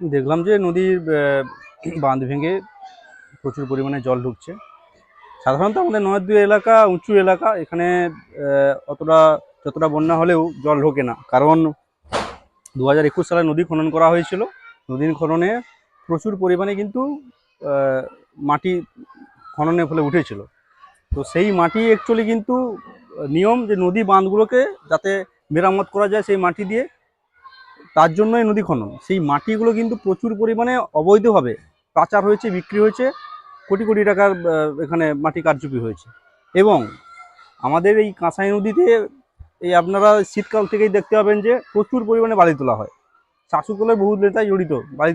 দেখলাম যে নদীর বাঁধ ভেঙে প্রচুর পরিমাণে জল ঢুকছে। সাধারণত আমাদের নদী এলাকা উঁচু এলাকা, এখানে অতটা যতটা বন্যা হলেও জল ঢোকে না, কারণ 2021 সালে নদী খনন করা হয়েছিল। নদীর খননে প্রচুর পরিমাণে কিন্তু মাটি খননের ফলে উঠেছিল। তো সেই মাটি অ্যাকচুয়ালি কিন্তু নিয়ম যে নদী বাঁধগুলোকে যাতে মেরামত করা যায় সেই মাটি দিয়ে, তার জন্যই নদী খনন। সেই মাটিগুলো কিন্তু প্রচুর পরিমাণে অবৈধভাবে পাচার হয়েছে, বিক্রি হয়েছে, কোটি কোটি টাকার এখানে মাটি কারচুপি হয়েছে। এবং আমাদের এই কাঁসাই নদীতে এই আপনারা শীতকাল থেকেই দেখতে পাবেন যে প্রচুর পরিমাণে বালি তোলা হয়। শাসকলের বহু নেতাই জড়িত বালি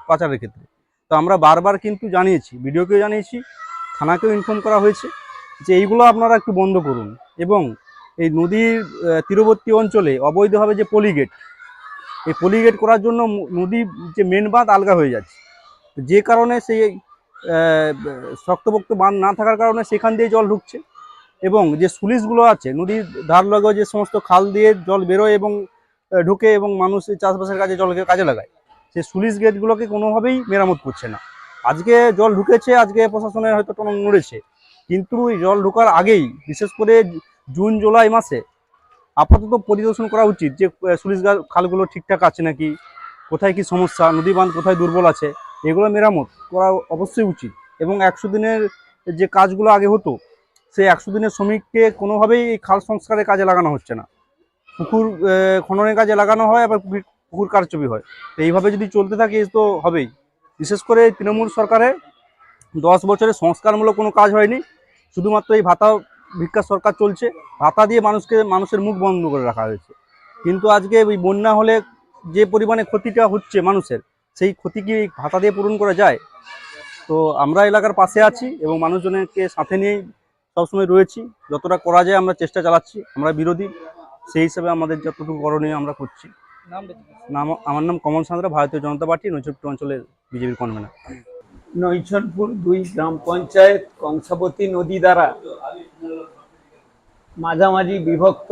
পাচারের ক্ষেত্রে। তো আমরা বারবার কিন্তু জানিয়েছি, ভিডিওকেও জানিয়েছি, থানাকেও ইনফর্ম করা হয়েছে যে এইগুলো আপনারা একটু বন্ধ করুন। এবং এই নদীর তীরবর্তী অঞ্চলে অবৈধভাবে যে পলিগেট, এই পলিগেট করার জন্য নদী যে মেন বাঁধ আলগা হয়ে যাচ্ছে, যে কারণে সেই শক্তপোক্ত বাঁধ না থাকার কারণে সেখান দিয়ে জল ঢুকছে। এবং যে স্লুইসগুলো আছে নদীর ধার লাগোয়া, যে সমস্ত খাল দিয়ে জল বেরোয় এবং ঢুকে এবং মানুষ চাষবাসের কাজে জলকে কাজে লাগায়, সেই স্লুইস গেটগুলোকে কোনোভাবেই মেরামত করছে না। আজকে জল ঢুকেছে, আজকে প্রশাসনের হয়তো টনক নড়েছে, কিন্তু জল ঢোকার আগেই, বিশেষ করে জুন জুলাই মাসে আপাতত পরিদর্শন করা উচিত যে স্লুইস খালগুলো ঠিকঠাক আছে নাকি, কোথায় কি সমস্যা, নদী বাঁধ কোথায় দুর্বল আছে, এগুলো মেরামত করা অবশ্যই উচিত। এবং 100 দিনের যে কাজগুলো আগে হতো, সেই 100 দিনের শ্রমিককে কোনোভাবেই এই খাল সংস্কারের কাজে লাগানো হচ্ছে না। পুকুর খননের কাজে লাগানো হয়, আবার পুকুর কারচুপি হয়। তো এইভাবে যদি চলতে থাকে তো হবেই। বিশেষ করে তৃণমূল সরকারে 10 বছরে সংস্কারমূলক কোনো কাজ হয়নি, শুধুমাত্র এই ভাতা ভিক্ষা সরকার চলছে। ভাতা দিয়ে মানুষের মুখ বন্ধ করে রাখা হয়েছে। কিন্তু আজকে ওই বন্যা হলে যে পরিমাণে ক্ষতিটা হচ্ছে মানুষের, সেই ক্ষতি কি ভাতা দিয়ে পূরণ করা যায়? তো আমরা এলাকার পাশে আছি এবং মানুষজনকে সাথে নিয়েই সবসময় রয়েছি। যতটা করা যায় আমরা চেষ্টা চালাচ্ছি। আমরা বিরোধী, সেই হিসাবে আমাদের যতটুকু করণীয় আমরা করছি। আমার নাম কমল সাঁতরা, ভারতীয় জনতা পার্টি নৈচট্ট অঞ্চলের বিজেপির কনভেনার। নৈছনপুর 2 গ্রাম পঞ্চায়েত কংসাবতী নদী দ্বারা মাঝামাঝি বিভক্ত,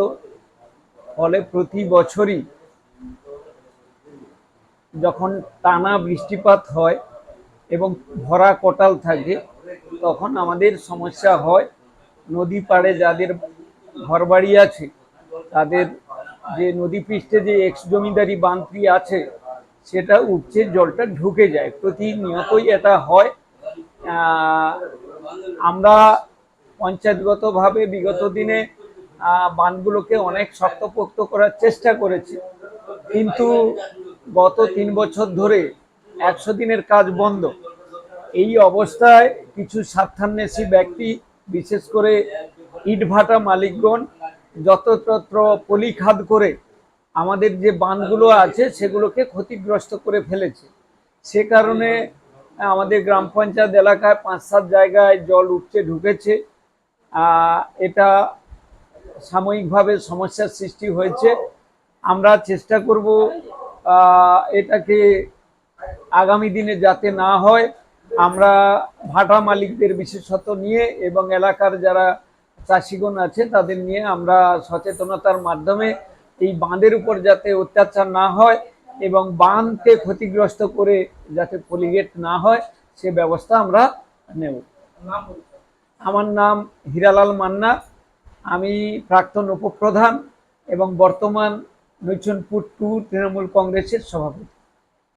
ফলে প্রতি বছরই যখন টানা বৃষ্টিপাত হয় এবং ভরা কোটাল থাকে, তখন আমাদের সমস্যা হয়। নদী পাড়ে যাদের ঘরবাড়ি আছে, তাদের যে নদী পৃষ্ঠে যে এক্স জমিদারি বাঁধটি আছে, সেটা উপচে জলটা ঢুকে যায়। প্রতিনিয়তই এটা হয়। আমরা পঞ্চায়েতগতভাবে বিগত দিনে বাঁধগুলোকে অনেক শক্তপোক্ত করার চেষ্টা করেছি, কিন্তু গত 3 বছর ধরে 100 দিনের কাজ বন্ধ। এই অবস্থায় কিছু স্বার্থান্বেষী ব্যক্তি, বিশেষ করে ইটভাটা মালিকগণ, যত্রতত্র পলিখাদ করে আমাদের যে বাঁধগুলো আছে সেগুলোকে ক্ষতিগ্রস্ত করে ফেলেছে। সে কারণে আমাদের গ্রাম পঞ্চায়েত এলাকায় 5-7 জায়গায় জল উপচে ঢুকেছে। এটা সাময়িকভাবে সমস্যার সৃষ্টি হয়েছে। আমরা চেষ্টা করব এটাকে আগামী দিনে যাতে না হয়। আমরা ভাটা মালিকদের বিশেষত নিয়ে এবং এলাকার যারা চাষিগণ আছে তাদের নিয়ে আমরা সচেতনতার মাধ্যমে এই বাঁধের উপর যাতে অত্যাচার না হয় এবং বাঁধকে ক্ষতিগ্রস্ত করে যাতে পলিগেট না হয়, সে ব্যবস্থা আমরা নেব। আমার নাম হীরালাল মান্না। আমি প্রাক্তন উপপ্রধান এবং বর্তমান নৈছনপুর 2 তৃণমূল কংগ্রেসের সভাপতি।